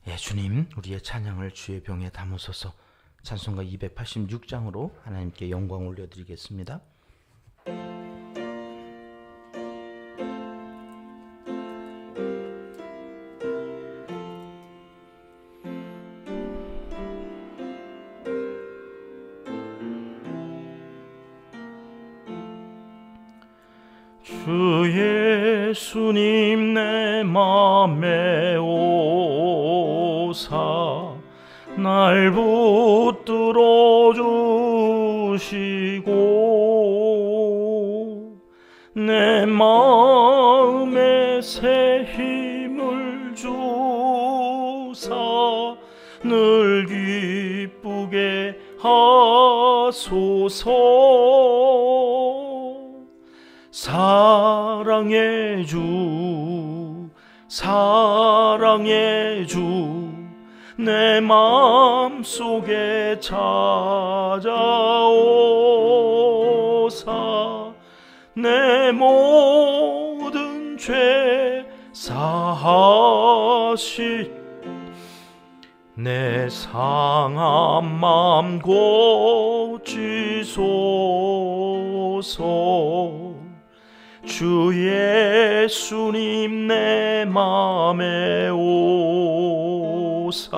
예, 주님, 우리의 찬양을 주의 병에 담으소서. 찬송가 286장으로 하나님께 영광 올려드리겠습니다. 주 예수님 내 맘에 오사 날 붙들어 주시고 내 마음에 새 힘을 주사 늘 기쁘게 하소서. 사랑의 주, 사랑의 주, 내 마음속에 찾아오사 내 모든 죄 사하시 내 상한 맘 고치소서. 주 예수님 내 맘에 오사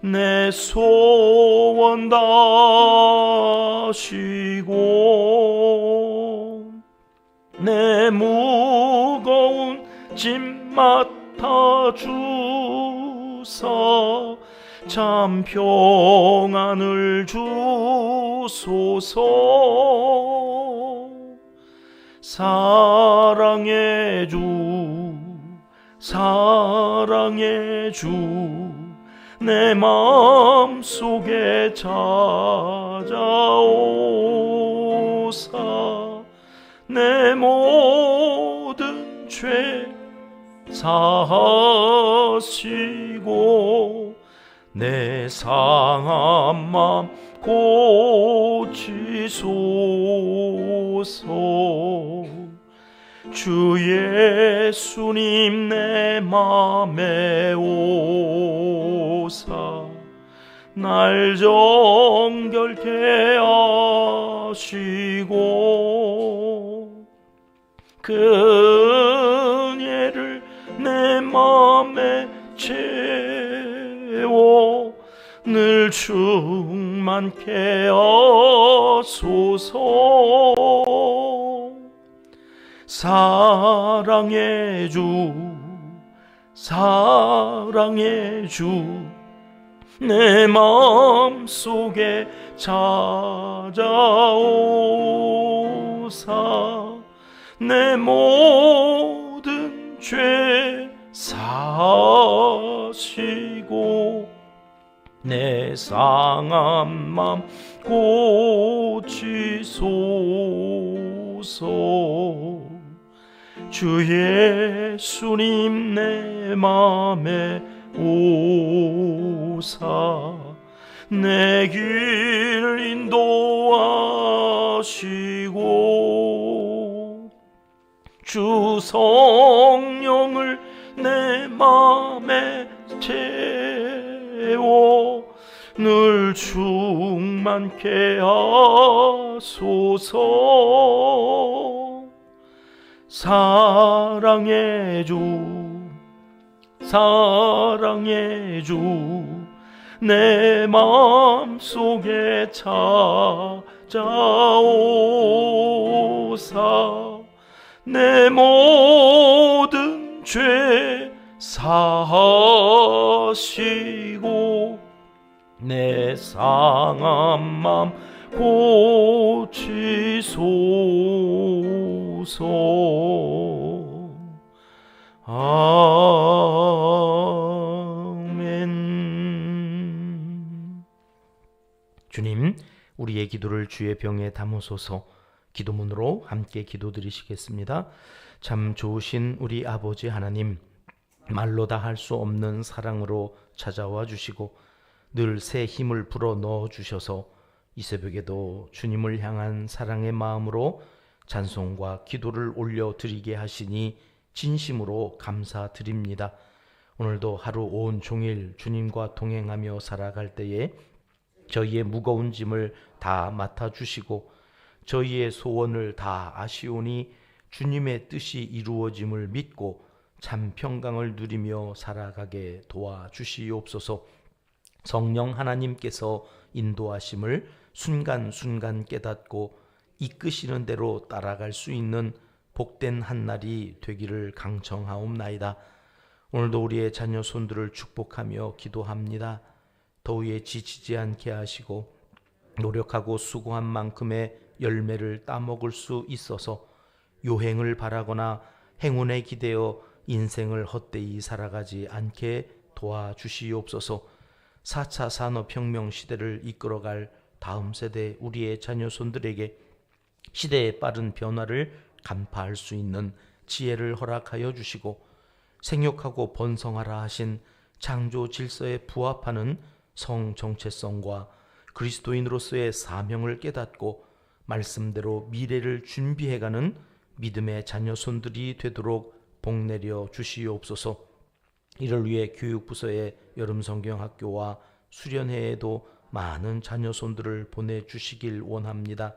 내 소원 다시고 내 무거운 짐 맡아 주사 참 평안을 주소서. 사랑의 주, 사랑의 주, 내 마음속에 찾아오사 내 모든 죄 사하시고 내 상한 맘 고치소서. 주 예수님 내 맘에 오사 날 정결케 하시고 그 은혜를 내 맘에 채워 늘 충만케 하소서. 사랑의 주, 사랑의 주, 내 마음속에 찾아오사 내 모든 죄 사하시고 내 상한 맘 고치소서. 주 예수님 내 맘에 오사 내 길 인도하시고 주 성령을 내 맘에 채워 늘 충만케 하소서. 사랑의 주, 사랑의 주, 내 마음속에 찾아오사 내 모든 죄 사하시고 내 상한 맘 고치소서. 아멘. 주님, 우리의 기도를 주의 병에 담으소서. 기도문으로 함께 기도드리시겠습니다. 참 좋으신 우리 아버지 하나님, 말로 다 할 수 없는 사랑으로 찾아와 주시고 늘 새 힘을 불어 넣어 주셔서 이 새벽에도 주님을 향한 사랑의 마음으로 찬송과 기도를 올려드리게 하시니 진심으로 감사드립니다. 오늘도 하루 온 종일 주님과 동행하며 살아갈 때에 저희의 무거운 짐을 다 맡아주시고 저희의 소원을 다 아시오니 주님의 뜻이 이루어짐을 믿고 참 평강을 누리며 살아가게 도와주시옵소서. 성령 하나님께서 인도하심을 순간순간 깨닫고 이끄시는 대로 따라갈 수 있는 복된 한날이 되기를 강청하옵나이다. 오늘도 우리의 자녀 손들을 축복하며 기도합니다. 더위에 지치지 않게 하시고 노력하고 수고한 만큼의 열매를 따먹을 수 있어서 요행을 바라거나 행운에 기대어 인생을 헛되이 살아가지 않게 도와주시옵소서. 4차 산업혁명 시대를 이끌어갈 다음 세대 우리의 자녀 손들에게 시대의 빠른 변화를 간파할 수 있는 지혜를 허락하여 주시고 생육하고 번성하라 하신 창조 질서에 부합하는 성 정체성과 그리스도인으로서의 사명을 깨닫고 말씀대로 미래를 준비해가는 믿음의 자녀 손들이 되도록 복내려 주시옵소서. 이를 위해 교육부서의 여름성경학교와 수련회에도 많은 자녀 손들을 보내주시길 원합니다.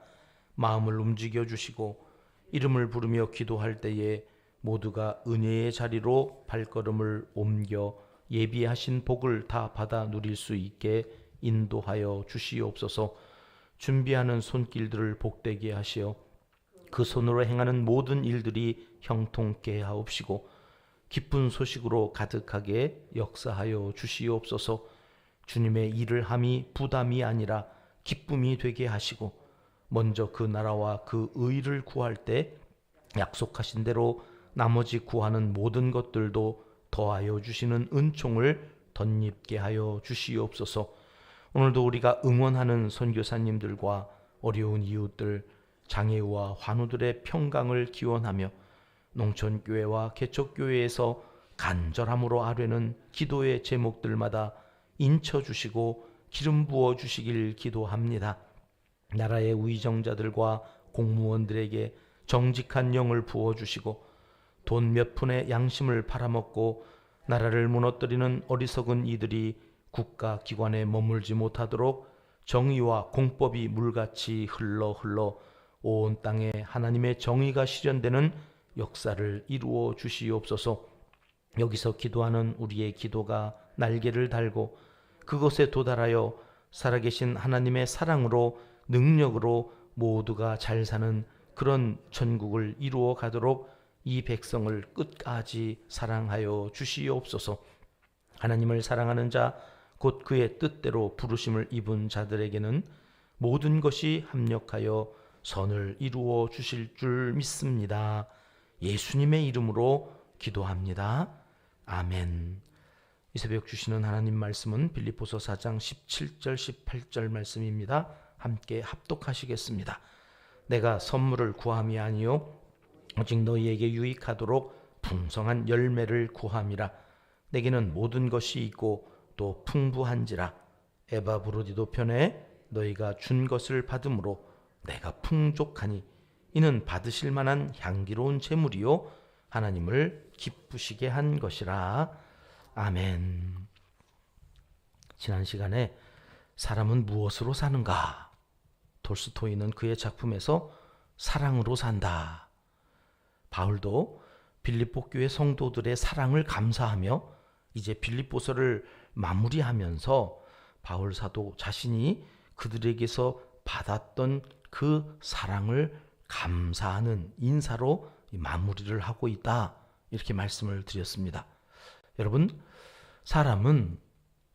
마음을 움직여 주시고 이름을 부르며 기도할 때에 모두가 은혜의 자리로 발걸음을 옮겨 예비하신 복을 다 받아 누릴 수 있게 인도하여 주시옵소서. 준비하는 손길들을 복되게 하시어 그 손으로 행하는 모든 일들이 형통케 하옵시고 기쁜 소식으로 가득하게 역사하여 주시옵소서. 주님의 일을 함이 부담이 아니라 기쁨이 되게 하시고 먼저 그 나라와 그 의를 구할 때 약속하신 대로 나머지 구하는 모든 것들도 더하여 주시는 은총을 덧입게 하여 주시옵소서. 오늘도 우리가 응원하는 선교사님들과 어려운 이웃들, 장애우와 환우들의 평강을 기원하며 농촌교회와 개척교회에서 간절함으로 아뢰는 기도의 제목들마다 인쳐주시고 기름 부어주시길 기도합니다. 나라의 위정자들과 공무원들에게 정직한 영을 부어주시고 돈 몇 푼의 양심을 팔아먹고 나라를 무너뜨리는 어리석은 이들이 국가기관에 머물지 못하도록 정의와 공법이 물같이 흘러 온 땅에 하나님의 정의가 실현되는 역사를 이루어 주시옵소서. 여기서 기도하는 우리의 기도가 날개를 달고 그곳에 도달하여 살아계신 하나님의 사랑으로 능력으로 모두가 잘 사는 그런 천국을 이루어 가도록 이 백성을 끝까지 사랑하여 주시옵소서. 하나님을 사랑하는 자 곧 그의 뜻대로 부르심을 입은 자들에게는 모든 것이 합력하여 선을 이루어 주실 줄 믿습니다. 예수님의 이름으로 기도합니다. 아멘. 이 새벽 주시는 하나님 말씀은 빌립보서 4장 17절 18절 말씀입니다. 함께 합독하시겠습니다. 내가 선물을 구함이 아니요 오직 너희에게 유익하도록 풍성한 열매를 구함이라. 내게는 모든 것이 있고 또 풍부한지라. 에바브로디도 편에 너희가 준 것을 받음으로 내가 풍족하니 이는 받으실 만한 향기로운 제물이요 하나님을 기쁘시게 한 것이라. 아멘. 지난 시간에 사람은 무엇으로 사는가? 톨스토이는 그의 작품에서 사랑으로 산다. 바울도 빌립보 교회 성도들의 사랑을 감사하며 이제 빌립보서를 마무리하면서 바울 사도 자신이 그들에게서 받았던 그 사랑을 감사하는 인사로 마무리를 하고 있다. 이렇게 말씀을 드렸습니다. 여러분, 사람은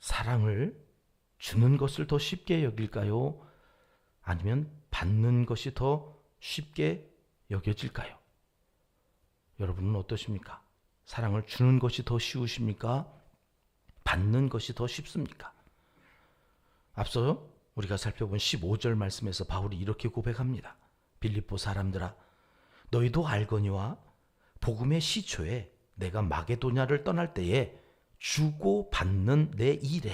사랑을 주는 것을 더 쉽게 여길까요? 아니면 받는 것이 더 쉽게 여겨질까요? 여러분은 어떠십니까? 사랑을 주는 것이 더 쉬우십니까? 받는 것이 더 쉽습니까? 앞서 우리가 살펴본 15절 말씀에서 바울이 이렇게 고백합니다. 빌립보 사람들아, 너희도 알거니와 복음의 시초에 내가 마게도냐를 떠날 때에 주고 받는 내 일에,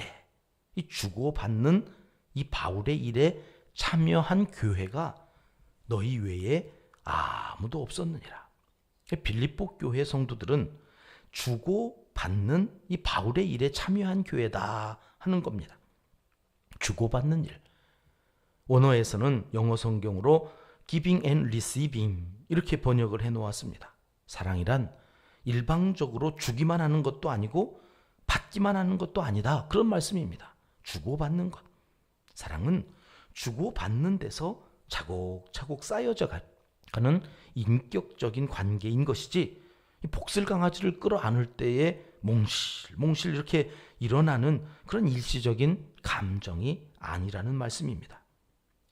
이 주고 받는 이 바울의 일에 참여한 교회가 너희 외에 아무도 없었느니라. 빌립보 교회 성도들은 주고 받는 이 바울의 일에 참여한 교회다 하는 겁니다. 주고받는 일. 원어에서는 영어 성경으로 giving and receiving 이렇게 번역을 해놓았습니다. 사랑이란 일방적으로 주기만 하는 것도 아니고 받기만 하는 것도 아니다. 그런 말씀입니다. 주고받는 것. 사랑은 주고받는 데서 차곡차곡 쌓여져 가는 인격적인 관계인 것이지 복슬 강아지를 끌어안을 때에 몽실몽실 이렇게 일어나는 그런 일시적인 감정이 아니라는 말씀입니다.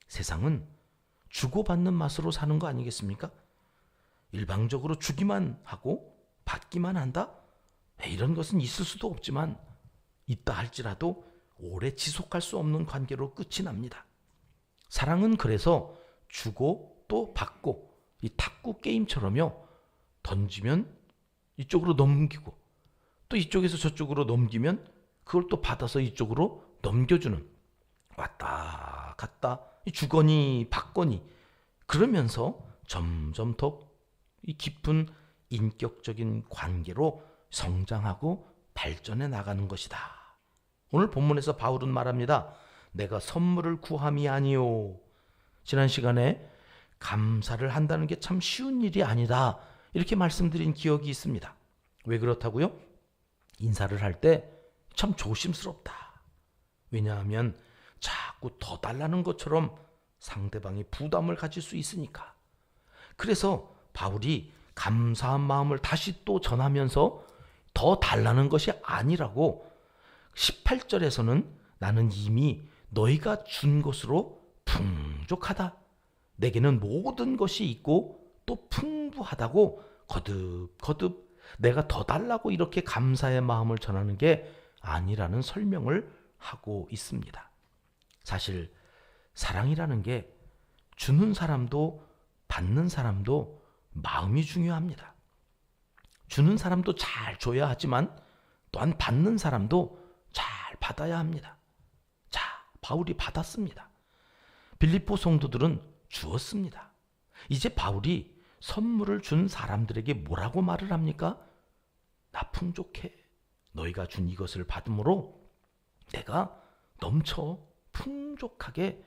세상은 주고받는 맛으로 사는 거 아니겠습니까? 일방적으로 주기만 하고 받기만 한다? 이런 것은 있을 수도 없지만 있다 할지라도 오래 지속할 수 없는 관계로 끝이 납니다. 사랑은 그래서 주고 또 받고 이 탁구 게임처럼요. 던지면 이쪽으로 넘기고 또 이쪽에서 저쪽으로 넘기면 그걸 또 받아서 이쪽으로 넘겨주는 왔다 갔다 주거니 받거니 그러면서 점점 더 이 깊은 인격적인 관계로 성장하고 발전해 나가는 것이다. 오늘 본문에서 바울은 말합니다. 내가 선물을 구함이 아니요. 지난 시간에 감사를 한다는 게 참 쉬운 일이 아니다. 이렇게 말씀드린 기억이 있습니다. 왜 그렇다고요? 인사를 할 때 참 조심스럽다. 왜냐하면 자꾸 더 달라는 것처럼 상대방이 부담을 가질 수 있으니까. 그래서 바울이 감사한 마음을 다시 또 전하면서 더 달라는 것이 아니라고 18절에서는 나는 이미 너희가 준 것으로 풍족하다. 내게는 모든 것이 있고 또 풍부하다고 거듭거듭 내가 더 달라고 이렇게 감사의 마음을 전하는 게 아니라는 설명을 하고 있습니다. 사실 사랑이라는 게 주는 사람도 받는 사람도 마음이 중요합니다. 주는 사람도 잘 줘야 하지만 또한 받는 사람도 잘 받아야 합니다. 자, 바울이 받았습니다. 빌립보 성도들은 주었습니다. 이제 바울이 선물을 준 사람들에게 뭐라고 말을 합니까? 나 풍족해. 너희가 준 이것을 받음으로 내가 넘쳐 풍족하게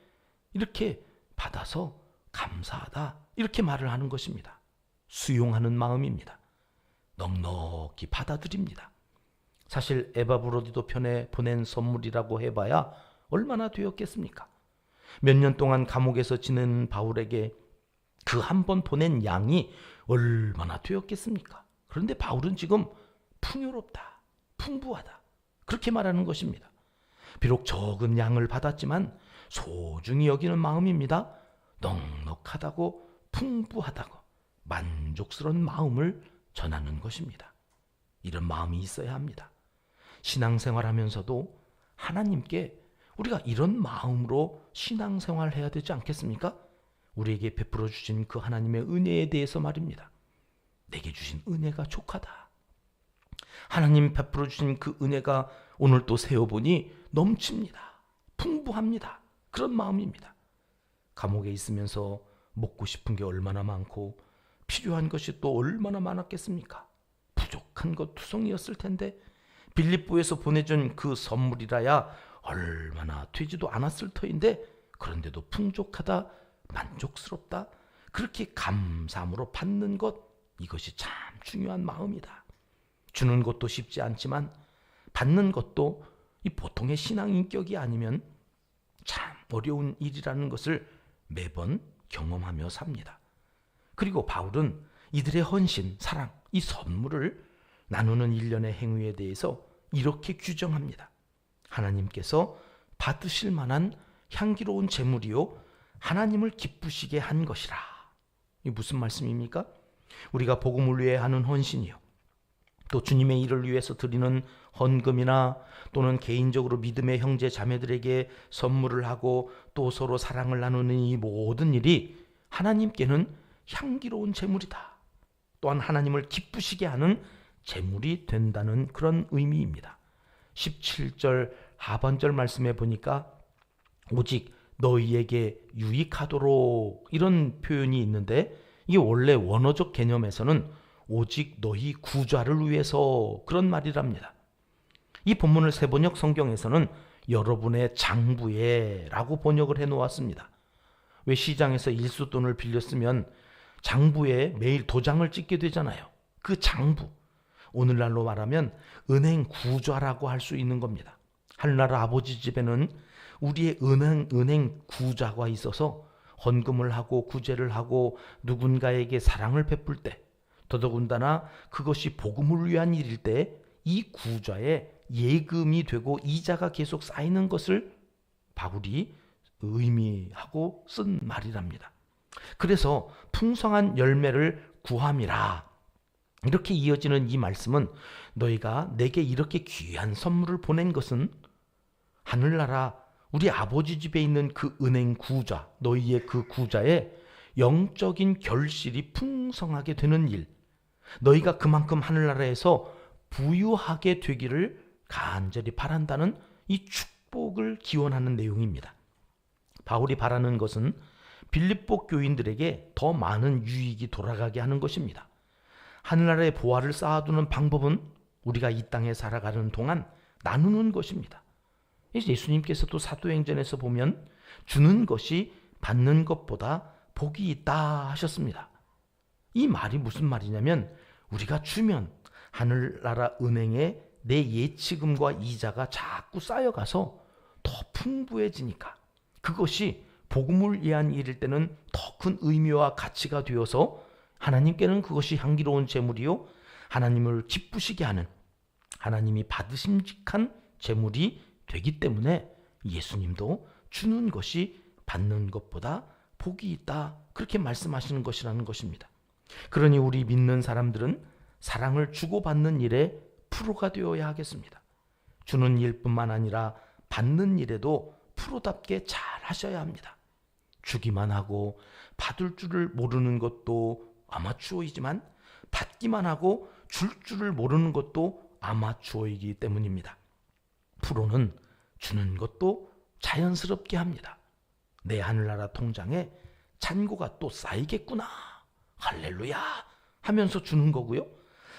이렇게 받아서 감사하다. 이렇게 말을 하는 것입니다. 수용하는 마음입니다. 넉넉히 받아들입니다. 사실 에바브로디도 편에 보낸 선물이라고 해봐야 얼마나 되었겠습니까? 몇 년 동안 감옥에서 지낸 바울에게 그 한 번 보낸 양이 얼마나 되었겠습니까? 그런데 바울은 지금 풍요롭다, 풍부하다 그렇게 말하는 것입니다. 비록 적은 양을 받았지만 소중히 여기는 마음입니다. 넉넉하다고 풍부하다고 만족스러운 마음을 전하는 것입니다. 이런 마음이 있어야 합니다. 신앙생활하면서도 하나님께 우리가 이런 마음으로 신앙생활을 해야 되지 않겠습니까? 우리에게 베풀어 주신 그 하나님의 은혜에 대해서 말입니다. 내게 주신 은혜가 족하다. 하나님 베풀어 주신 그 은혜가 오늘 또 세어보니 넘칩니다. 풍부합니다. 그런 마음입니다. 감옥에 있으면서 먹고 싶은 게 얼마나 많고 필요한 것이 또 얼마나 많았겠습니까? 부족한 것 투성이었을 텐데 빌립보에서 보내준 그 선물이라야 얼마나 되지도 않았을 터인데 그런데도 풍족하다, 만족스럽다, 그렇게 감사함으로 받는 것, 이것이 참 중요한 마음이다. 주는 것도 쉽지 않지만 받는 것도 이 보통의 신앙 인격이 아니면 참 어려운 일이라는 것을 매번 경험하며 삽니다. 그리고 바울은 이들의 헌신, 사랑, 이 선물을 나누는 일련의 행위에 대해서 이렇게 규정합니다. 하나님께서 받으실 만한 향기로운 제물이요 하나님을 기쁘시게 한 것이라. 이게 무슨 말씀입니까? 우리가 복음을 위해 하는 헌신이요, 또 주님의 일을 위해서 드리는 헌금이나 또는 개인적으로 믿음의 형제 자매들에게 선물을 하고 또 서로 사랑을 나누는 이 모든 일이 하나님께는 향기로운 제물이다. 또한 하나님을 기쁘시게 하는 제물이 된다는 그런 의미입니다. 17절 하반절 말씀에 보니까 오직 너희에게 유익하도록 이런 표현이 있는데 이게 원래 원어적 개념에서는 오직 너희 구좌를 위해서, 그런 말이랍니다. 이 본문을 새번역 성경에서는 여러분의 장부에라고 번역을 해놓았습니다. 왜 시장에서 일수돈을 빌렸으면 장부에 매일 도장을 찍게 되잖아요. 그 장부, 오늘날로 말하면 은행 구좌라고 할 수 있는 겁니다. 하늘나라 아버지 집에는 우리의 은행 구좌가 있어서 헌금을 하고 구제를 하고 누군가에게 사랑을 베풀 때, 더더군다나 그것이 복음을 위한 일일 때 이 구좌에 예금이 되고 이자가 계속 쌓이는 것을 바울이 의미하고 쓴 말이랍니다. 그래서 풍성한 열매를 구함이라, 이렇게 이어지는 이 말씀은 너희가 내게 이렇게 귀한 선물을 보낸 것은 하늘나라 우리 아버지 집에 있는 그 은행 구좌, 너희의 그 구좌에 영적인 결실이 풍성하게 되는 일, 너희가 그만큼 하늘나라에서 부유하게 되기를 간절히 바란다는 이 축복을 기원하는 내용입니다. 바울이 바라는 것은 빌립보 교인들에게 더 많은 유익이 돌아가게 하는 것입니다. 하늘나라의 보화를 쌓아두는 방법은 우리가 이 땅에 살아가는 동안 나누는 것입니다. 예수님께서도 사도행전에서 보면 주는 것이 받는 것보다 복이 있다 하셨습니다. 이 말이 무슨 말이냐면 우리가 주면 하늘나라 은행에 내 예치금과 이자가 자꾸 쌓여가서 더 풍부해지니까 그것이 복음을 위한 일일 때는 더 큰 의미와 가치가 되어서 하나님께는 그것이 향기로운 제물이요 하나님을 기쁘시게 하는, 하나님이 받으심직한 제물이 되기 때문에 예수님도 주는 것이 받는 것보다 복이 있다, 그렇게 말씀하시는 것이라는 것입니다. 그러니 우리 믿는 사람들은 사랑을 주고받는 일에 프로가 되어야 하겠습니다. 주는 일뿐만 아니라 받는 일에도 프로답게 잘 하셔야 합니다. 주기만 하고 받을 줄을 모르는 것도 아마추어이지만 받기만 하고 줄 줄을 모르는 것도 아마추어이기 때문입니다. 프로는 주는 것도 자연스럽게 합니다. 내 하늘나라 통장에 잔고가 또 쌓이겠구나, 할렐루야 하면서 주는 거고요.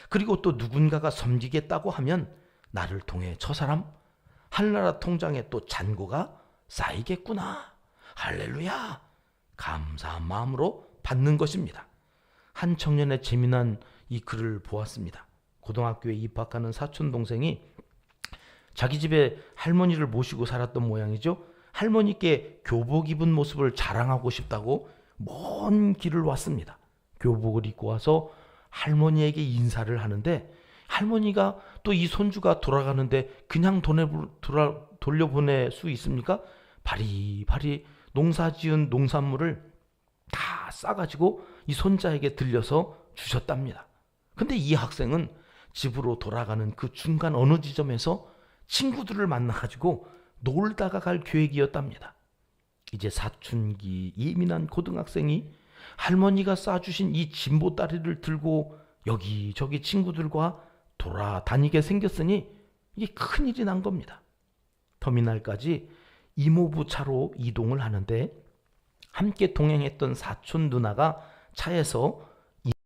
그리고 또 누군가가 섬기겠다고 하면 나를 통해 저 사람 하늘나라 통장에 또 잔고가 쌓이겠구나, 할렐루야 감사한 마음으로 받는 것입니다. 한 청년의 재미난 이 글을 보았습니다. 고등학교에 입학하는 사촌 동생이 자기 집에 할머니를 모시고 살았던 모양이죠. 할머니께 교복 입은 모습을 자랑하고 싶다고 먼 길을 왔습니다. 교복을 입고 와서 할머니에게 인사를 하는데 할머니가 또 이 손주가 돌아가는데 그냥 돌려보낼 수 있습니까? 바리바리 농사지은 농산물을 다 싸가지고 이 손자에게 들려서 주셨답니다. 근데 이 학생은 집으로 돌아가는 그 중간 어느 지점에서 친구들을 만나가지고 놀다가 갈 계획이었답니다. 이제 사춘기 예민한 고등학생이 할머니가 싸주신 이 진보다리를 들고 여기저기 친구들과 돌아다니게 생겼으니 이게 큰일이 난 겁니다. 터미널까지 이모부 차로 이동을 하는데 함께 동행했던 사촌 누나가 차에서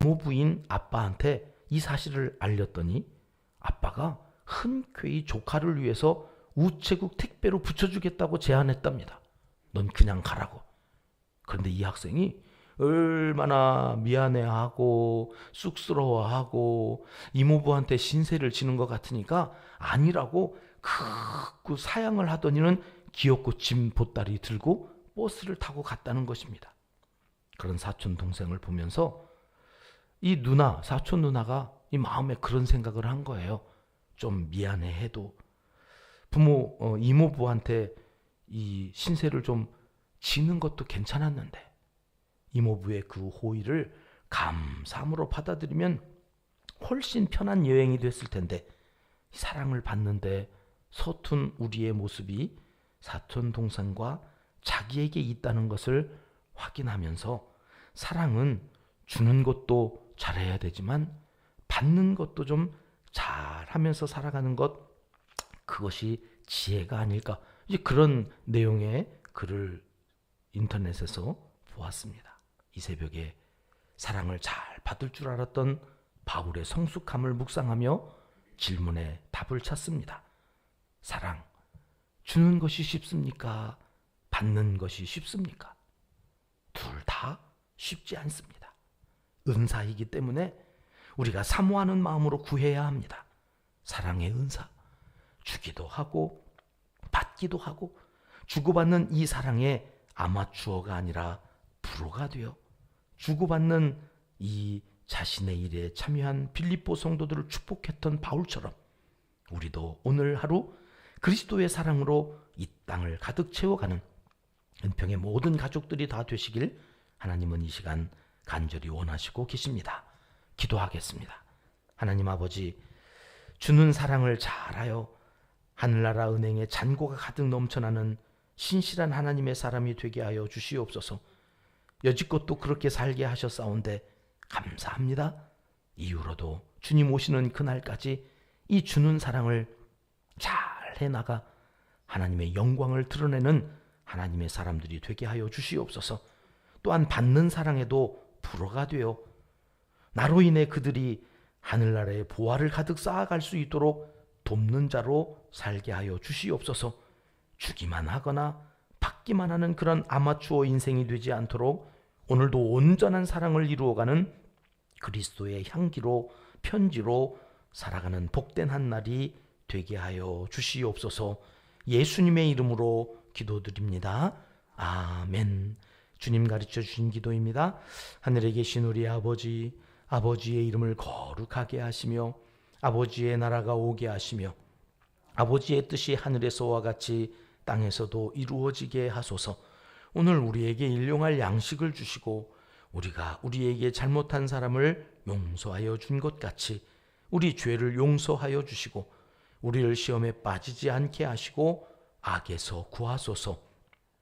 이모부인 아빠한테 이 사실을 알렸더니 아빠가 흔쾌히 조카를 위해서 우체국 택배로 붙여주겠다고 제안했답니다. 넌 그냥 가라고. 그런데 이 학생이 얼마나 미안해하고 쑥스러워하고 이모부한테 신세를 지는 것 같으니까 아니라고 그 사양을 하더니는 귀엽고 짐 보따리 들고 버스를 타고 갔다는 것입니다. 그런 사촌 동생을 보면서 이 누나, 사촌 누나가 이 마음에 그런 생각을 한 거예요. 좀 미안해해도 이모부한테 이 신세를 좀 지는 것도 괜찮았는데 이모부의 그 호의를 감사함으로 받아들이면 훨씬 편한 여행이 됐을 텐데 사랑을 받는데 서툰 우리의 모습이 사촌 동생과 자기에게 있다는 것을 확인하면서 사랑은 주는 것도 잘해야 되지만 받는 것도 좀 잘하면서 살아가는 것, 그것이 지혜가 아닐까, 이제 그런 내용의 글을 인터넷에서 보았습니다. 이 새벽에 사랑을 잘 받을 줄 알았던 바울의 성숙함을 묵상하며 질문에 답을 찾습니다. 사랑, 주는 것이 쉽습니까? 받는 것이 쉽습니까? 둘 다 쉽지 않습니다. 은사이기 때문에 우리가 사모하는 마음으로 구해야 합니다. 사랑의 은사, 주기도 하고 받기도 하고 주고받는 이 사랑의 아마추어가 아니라 프로가 되어 주고받는 이 자신의 일에 참여한 빌립보 성도들을 축복했던 바울처럼 우리도 오늘 하루 그리스도의 사랑으로 이 땅을 가득 채워가는 은평의 모든 가족들이 다 되시길 하나님은 이 시간 간절히 원하시고 계십니다. 기도하겠습니다. 하나님 아버지, 주는 사랑을 잘하여 하늘나라 은행에 잔고가 가득 넘쳐나는 신실한 하나님의 사람이 되게 하여 주시옵소서. 여지껏 또 그렇게 살게 하셨사온데 감사합니다. 이후로도 주님 오시는 그날까지 이 주는 사랑을 잘 해나가 하나님의 영광을 드러내는 하나님의 사람들이 되게 하여 주시옵소서. 또한 받는 사랑에도 불어가 되어 나로 인해 그들이 하늘나라의 보화를 가득 쌓아갈 수 있도록 돕는 자로 살게 하여 주시옵소서. 주기만 하거나 받기만 하는 그런 아마추어 인생이 되지 않도록 오늘도 온전한 사랑을 이루어가는 그리스도의 향기로 편지로 살아가는 복된 한 날이 되게 하여 주시옵소서. 예수님의 이름으로 기도드립니다. 아멘. 주님 가르쳐 주신 기도입니다. 하늘에 계신 우리 아버지, 아버지의 이름을 거룩하게 하시며 아버지의 나라가 오게 하시며 아버지의 뜻이 하늘에서와 같이 땅에서도 이루어지게 하소서. 오늘 우리에게 일용할 양식을 주시고 우리가 우리에게 잘못한 사람을 용서하여 준 것 같이 우리 죄를 용서하여 주시고 우리를 시험에 빠지지 않게 하시고 악에서 구하소서.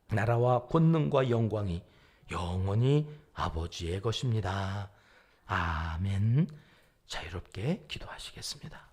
나라와 권능과 영광이 영원히 아버지의 것입니다. 아멘. 자유롭게 기도하시겠습니다.